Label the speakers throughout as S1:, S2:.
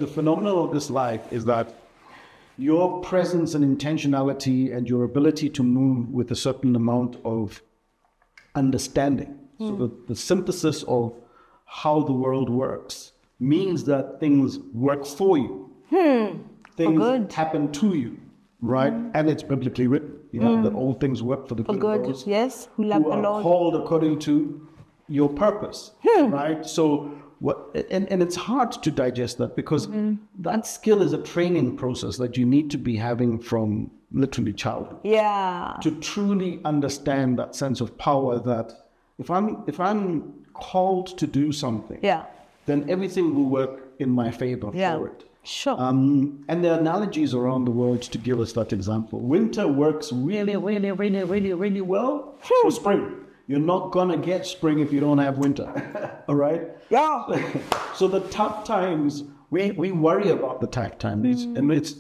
S1: The phenomenon of this life is that your presence and intentionality and your ability to move with a certain amount of understanding. So the synthesis of how the world works means that things work for you. Things happen to you, right? And it's biblically written, that all things work for the good of those
S2: who love the
S1: are
S2: Lord,
S1: called according to your purpose, right? So and it's hard to digest that because that skill is a training process that you need to be having from literally childhood. To truly understand that sense of power that if I'm called to do something, then everything will work in my favor for it. And there are analogies around the world to give us that example. Winter works really, really, really, really, really well for spring. You're not gonna get spring if you don't have winter. All right? So the tough times, we worry about the tough times, and it's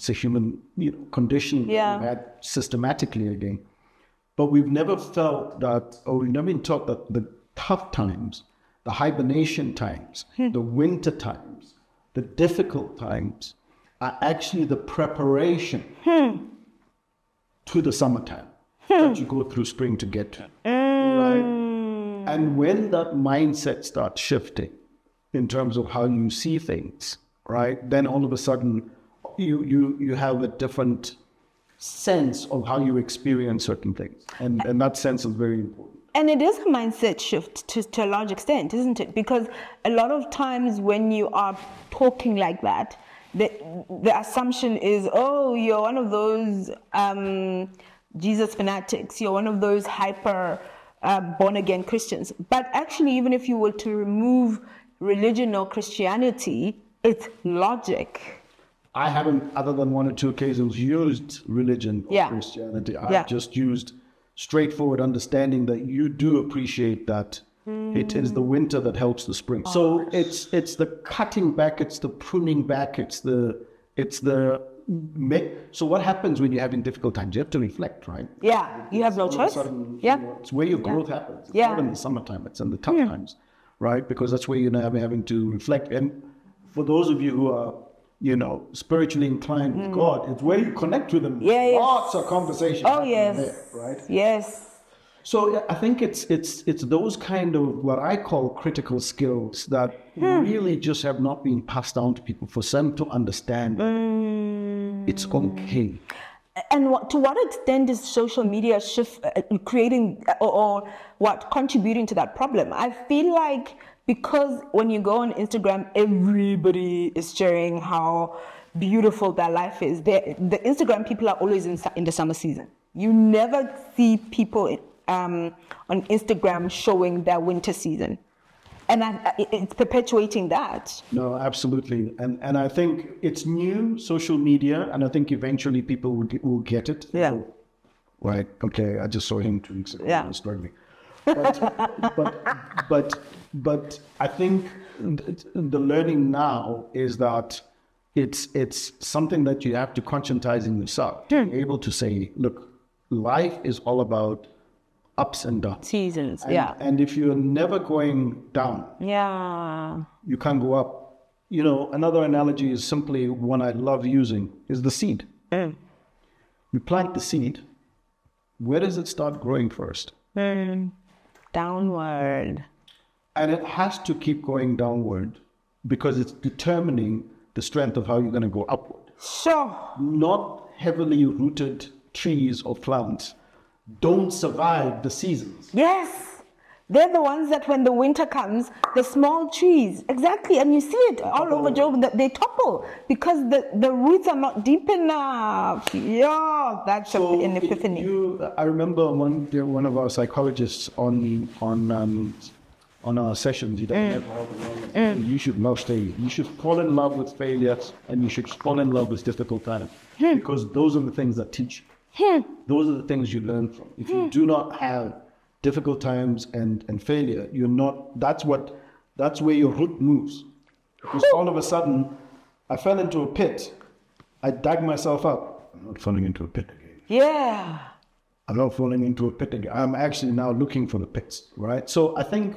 S1: a human condition that we've had systematically again. But we've never felt that, or we've never been taught that the tough times, the hibernation times, the winter times, the difficult times are actually the preparation to the summertime that you go through spring to get to. Right? And when that mindset starts shifting in terms of how you see things, right, then all of a sudden you have a different sense of how you experience certain things. And that sense is very important.
S2: And it is a mindset shift to a large extent, isn't it? Because a lot of times when you are talking like that, the assumption is, oh, you're one of those Jesus fanatics, you're one of those hyper born-again Christians. But actually, even if you were to remove religion or Christianity, it's logic.
S1: I haven't, other than one or two occasions, used religion or Christianity. I've just used straightforward understanding that you do appreciate that it is the winter that helps the spring. So it's the cutting back, it's the pruning back, so what happens when you're having difficult times? You have to reflect, right?
S2: You have no choice.
S1: It's where your growth happens. It's not in the summertime, it's in the tough times, right? Because that's where you're having to reflect. And for those of you who are spiritually inclined with God, it's where you connect with Him. Lots of conversation. There, right? So I think it's those kind of what I call critical skills that really just have not been passed down to people for them to understand. It's okay.
S2: And to what extent is social media creating or contributing to that problem? I feel like because when you go on Instagram, everybody is sharing how beautiful their life is. The Instagram people are always in the summer season. You never see people on Instagram showing their winter season. And it's perpetuating that.
S1: No, absolutely. And I think it's new, social media, and I think eventually people will get it. Right, okay, I just saw him 2 weeks ago. I was struggling. But I think the learning now is that it's something that you have to conscientize in yourself. To be able to say, look, life is all about ups and downs.
S2: Seasons,
S1: And if you're never going down, you can't go up. Another analogy is simply one I love using is the seed. You plant the seed. Where does it start growing first?
S2: Downward.
S1: And it has to keep going downward because it's determining the strength of how you're going to go upward. Not heavily rooted trees or plants don't survive the seasons.
S2: They're the ones that when the winter comes, the small trees, exactly, and you see it all over Job, that they topple because the roots are not deep enough. That's an epiphany.
S1: I remember one of our psychologists on our sessions, you should not stay. You should fall in love with failure and you should fall in love with difficult times because those are the things that teach you. Those are the things you learn from. If you do not have difficult times and failure, you're not. That's where your root moves. Because all of a sudden, I fell into a pit. I dug myself up. I'm not falling into a pit again. I'm not falling into a pit again. I'm actually now looking for the pits, right? So I think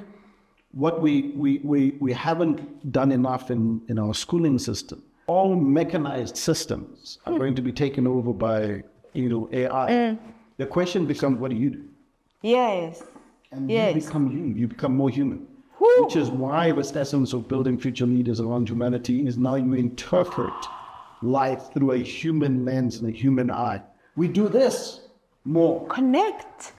S1: what we haven't done enough in our schooling system. All mechanized systems are going to be taken over by, AI. The question becomes, what do you do?
S2: Yes.
S1: And
S2: Yes.
S1: you become more human. Which is why the essence of building future leaders around humanity is now you interpret life through a human lens and a human eye. We do this more.
S2: Connect.